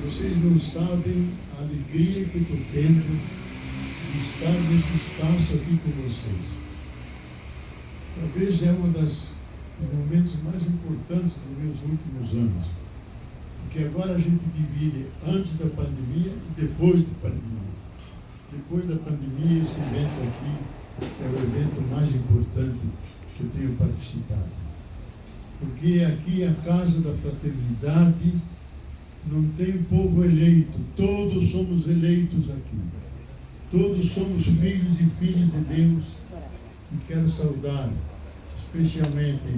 Vocês não sabem a alegria que estou tendo de estar nesse espaço aqui com vocês. Talvez é um dos momentos mais importantes dos meus últimos anos. Porque agora a gente divide antes da pandemia e depois da pandemia. Depois da pandemia, esse evento aqui é o evento mais importante que eu tenho participado. Porque aqui é a casa da fraternidade, não tem povo eleito, todos somos eleitos aqui. Todos somos filhos e filhas de Deus. E quero saudar especialmente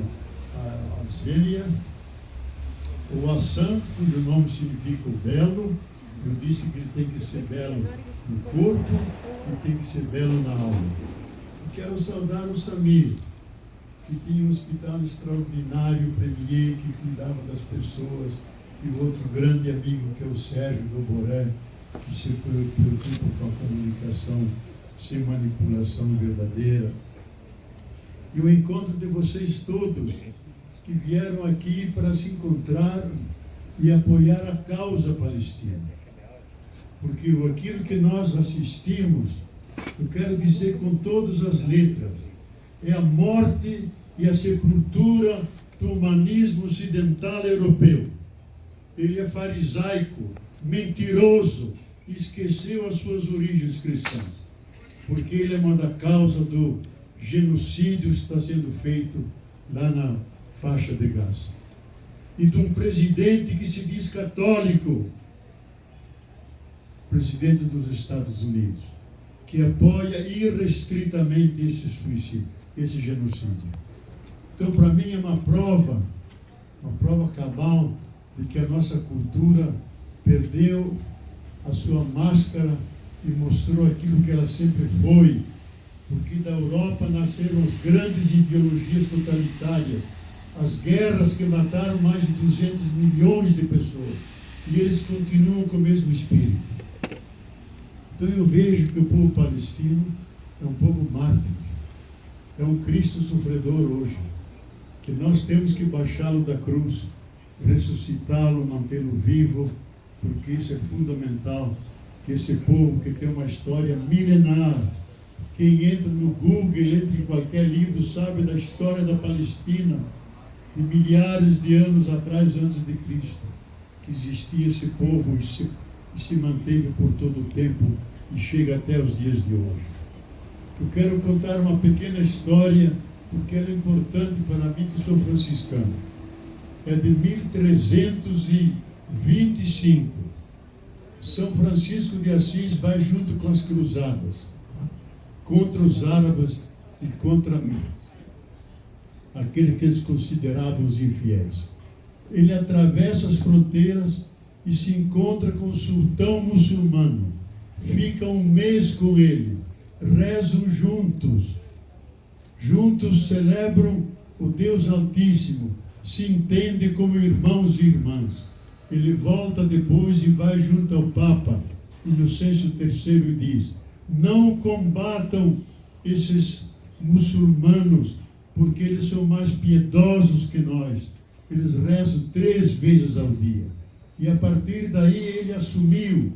a Zélia, o Hassan, cujo nome significa o belo. Eu disse que ele tem que ser belo no corpo e tem que ser belo na alma. E quero saudar o Samir, que tinha um hospital extraordinário, Premier, que cuidava das pessoas, e o outro grande amigo, que é o Sérgio Doboré, que se preocupa com a comunicação sem manipulação verdadeira. E o encontro de vocês todos, que vieram aqui para se encontrar e apoiar a causa palestina. Porque aquilo que nós assistimos, eu quero dizer com todas as letras, é a morte e a sepultura do humanismo ocidental europeu. Ele é farisaico, mentiroso, esqueceu as suas origens cristãs, porque ele é uma da causa do genocídio que está sendo feito lá na faixa de Gaza. E de um presidente que se diz católico, presidente dos Estados Unidos, que apoia irrestritamente esse suicídio, esse genocídio. Então, para mim, é uma prova cabal de que a nossa cultura perdeu a sua máscara e mostrou aquilo que ela sempre foi, porque da Europa nasceram as grandes ideologias totalitárias, as guerras que mataram mais de 200 milhões de pessoas, e eles continuam com o mesmo espírito. Então eu vejo que o povo palestino é um povo mártir, é um Cristo sofredor hoje, que nós temos que baixá-lo da cruz, ressuscitá-lo, mantê-lo vivo, porque isso é fundamental, que esse povo que tem uma história milenar, quem entra no Google, entra em qualquer livro, sabe da história da Palestina, de milhares de anos atrás, antes de Cristo, que existia esse povo e se manteve por todo o tempo e chega até os dias de hoje. Eu quero contar uma pequena história, porque ela é importante para mim, que sou franciscano. É de 1325. São Francisco de Assis vai junto com as cruzadas, contra os árabes e contra aqueles que eles consideravam os infiéis. Ele atravessa as fronteiras e se encontra com o sultão muçulmano. Fica um mês com ele, rezam juntos celebram o Deus Altíssimo, se entendem como irmãos e irmãs. Ele volta depois e vai junto ao Papa Inocêncio III e diz: não combatam esses muçulmanos, porque eles são mais piedosos que nós. Eles rezam 3 vezes ao dia. E a partir daí ele assumiu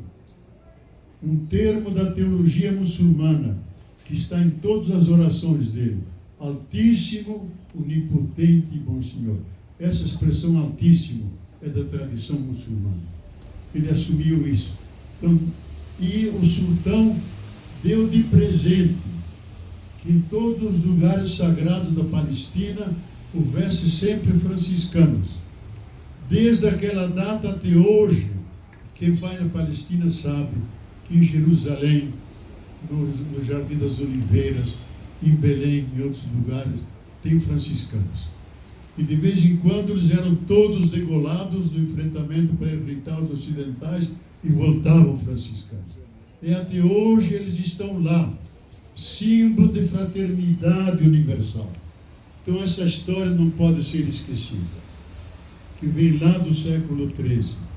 um termo da teologia muçulmana, que está em todas as orações dele: Altíssimo, Onipotente e Bom Senhor. Essa expressão Altíssimo é da tradição muçulmana. Ele assumiu isso. Então, e o sultão deu de presente que em todos os lugares sagrados da Palestina houvesse sempre franciscanos. Desde aquela data até hoje, quem vai na Palestina sabe que em Jerusalém, no Jardim das Oliveiras, em Belém e em outros lugares, tem franciscanos. E de vez em quando eles eram todos degolados no enfrentamento para irritar os ocidentais e voltavam franciscanos. E até hoje eles estão lá, símbolo de fraternidade universal. Então essa história não pode ser esquecida, que vem lá do século XIII.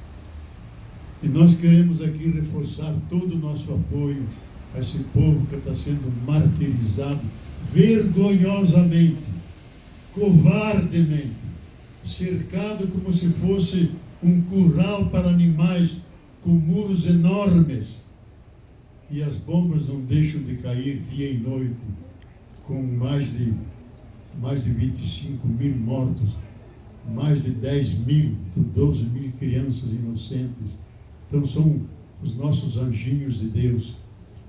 E nós queremos aqui reforçar todo o nosso apoio a esse povo que está sendo martirizado vergonhosamente, covardemente, cercado como se fosse um curral para animais, com muros enormes. E as bombas não deixam de cair dia e noite, com mais de 25 mil mortos, mais de 12 mil crianças inocentes. Então são os nossos anjinhos de Deus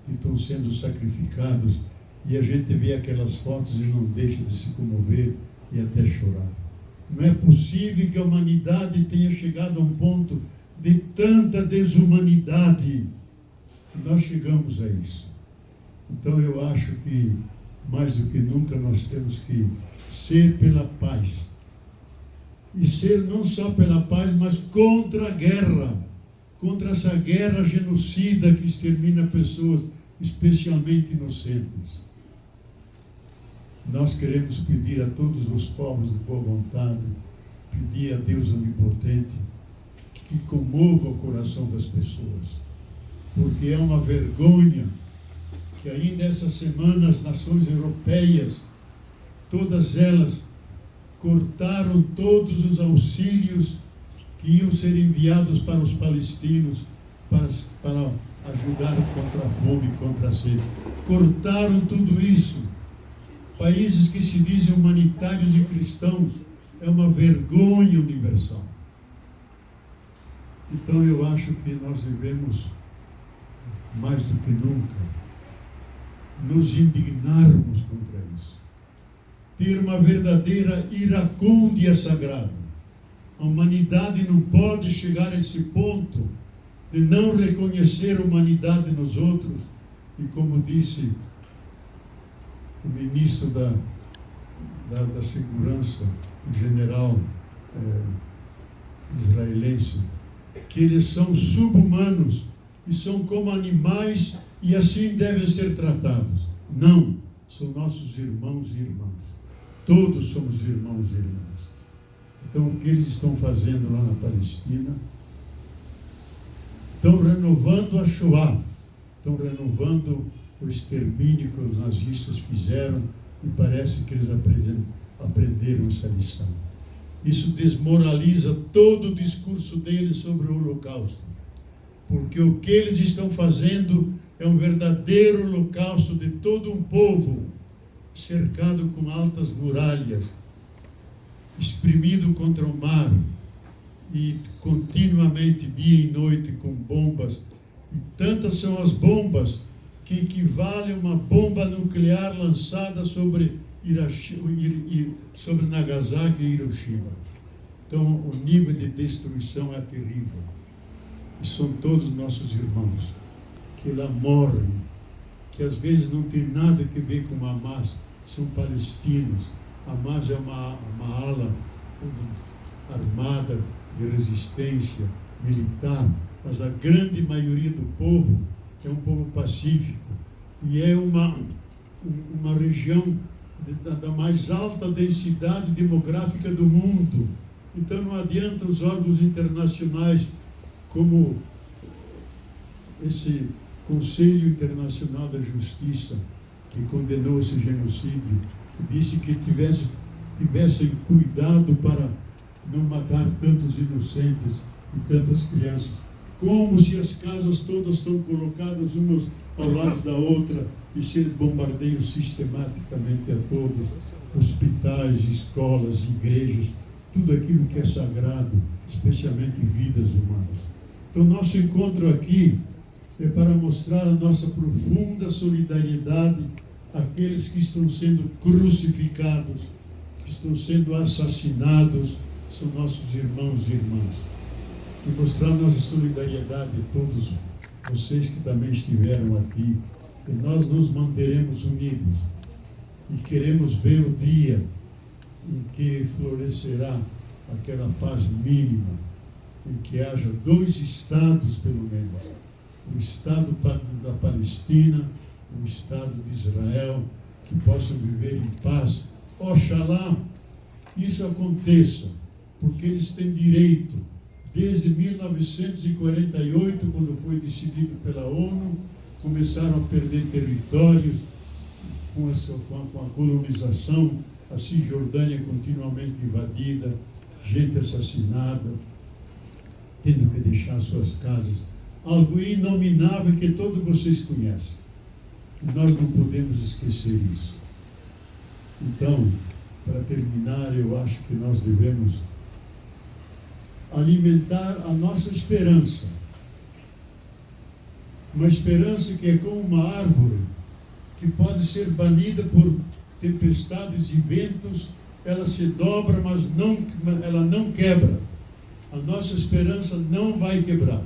que estão sendo sacrificados, e a gente vê aquelas fotos e não deixa de se comover e até chorar. Não é possível que a humanidade tenha chegado a um ponto de tanta desumanidade. Nós chegamos a isso. Então eu acho que mais do que nunca nós temos que ser pela paz. E ser não só pela paz, mas contra a guerra. Contra essa guerra genocida que extermina pessoas, especialmente inocentes. Nós queremos pedir a todos os povos de boa vontade, pedir a Deus onipotente, que comova o coração das pessoas. Porque é uma vergonha que ainda essa semana as nações europeias, todas elas, cortaram todos os auxílios que iam ser enviados para os palestinos, para ajudar contra a fome, contra a sede. Cortaram tudo isso. Países que se dizem humanitários e cristãos, é uma vergonha universal. Então eu acho que nós devemos, mais do que nunca, nos indignarmos contra isso. Ter uma verdadeira iracúndia sagrada. A humanidade não pode chegar a esse ponto de não reconhecer a humanidade nos outros. E como disse o ministro da Segurança, o general israelense, que eles são sub-humanos e são como animais e assim devem ser tratados. Não, são nossos irmãos e irmãs. Todos somos irmãos e irmãs. Então, o que eles estão fazendo lá na Palestina? Estão renovando a Shoah, estão renovando o extermínio que os nazistas fizeram, e parece que eles aprenderam essa lição. Isso desmoraliza todo o discurso deles sobre o Holocausto, porque o que eles estão fazendo é um verdadeiro holocausto de todo um povo, cercado com altas muralhas, exprimido contra o mar, e continuamente, dia e noite, com bombas. E tantas são as bombas que equivale a uma bomba nuclear lançada sobre Nagasaki e Hiroshima. Então, o nível de destruição é terrível. E são todos nossos irmãos que lá morrem, que às vezes não tem nada a ver com Hamas, são palestinos. Hamas é uma ala armada de resistência militar, mas a grande maioria do povo é um povo pacífico, e é uma região da mais alta densidade demográfica do mundo. Então não adianta os órgãos internacionais, como esse Conselho Internacional da Justiça, que condenou esse genocídio, disse que tivessem cuidado para não matar tantos inocentes e tantas crianças. Como se as casas todas estão colocadas umas ao lado da outra, e se eles bombardeiam sistematicamente a todos, hospitais, escolas, igrejas, tudo aquilo que é sagrado, especialmente vidas humanas. Então, nosso encontro aqui é para mostrar a nossa profunda solidariedade àqueles que estão sendo crucificados, que estão sendo assassinados, são nossos irmãos e irmãs. E mostrar nossa solidariedade a todos vocês que também estiveram aqui. E nós nos manteremos unidos. E queremos ver o dia em que florescerá aquela paz mínima, em que haja 2 estados, pelo menos. O Estado da Palestina, o Estado de Israel, que possam viver em paz. Oxalá isso aconteça, porque eles têm direito. Desde 1948, quando foi decidido pela ONU, começaram a perder territórios com a colonização, a Cisjordânia continuamente invadida, gente assassinada, tendo que deixar suas casas, algo inominável que todos vocês conhecem. E nós não podemos esquecer isso. Então, para terminar, eu acho que nós devemos alimentar a nossa esperança. Uma esperança que é como uma árvore que pode ser banida por tempestades e ventos, ela se dobra, mas ela não quebra. A nossa esperança não vai quebrar.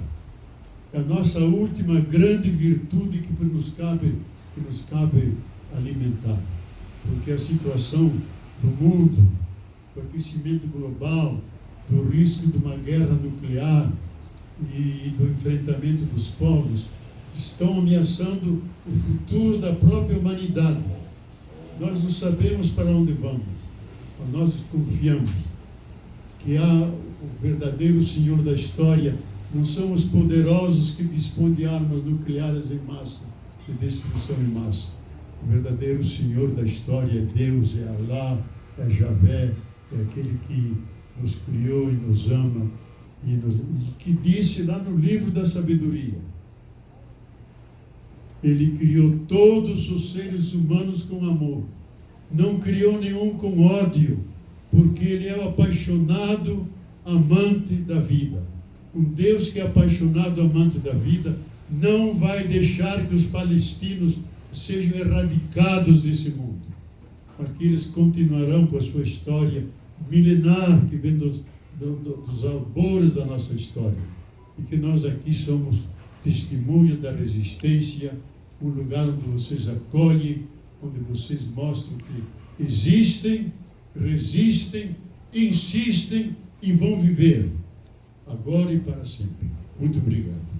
É a nossa última grande virtude que nos cabe alimentar. Porque a situação do mundo, o aquecimento global, do risco de uma guerra nuclear e do enfrentamento dos povos, estão ameaçando o futuro da própria humanidade. Nós não sabemos para onde vamos, mas nós confiamos que há o verdadeiro Senhor da história. Não são os poderosos que dispõem de armas nucleares em massa, de destruição em massa. O verdadeiro Senhor da história é Deus, é Allah, é Javé, é aquele que nos criou e nos ama, e que disse lá no livro da sabedoria: Ele criou todos os seres humanos com amor, não criou nenhum com ódio, porque Ele é o apaixonado amante da vida. Um Deus que é apaixonado amante da vida não vai deixar que os palestinos sejam erradicados desse mundo, mas que eles continuarão com a sua história milenar, que vem dos albores da nossa história, e que nós aqui somos testemunhas da resistência, um lugar onde vocês acolhem, onde vocês mostram que existem, resistem, insistem e vão viver agora e para sempre. Muito obrigado.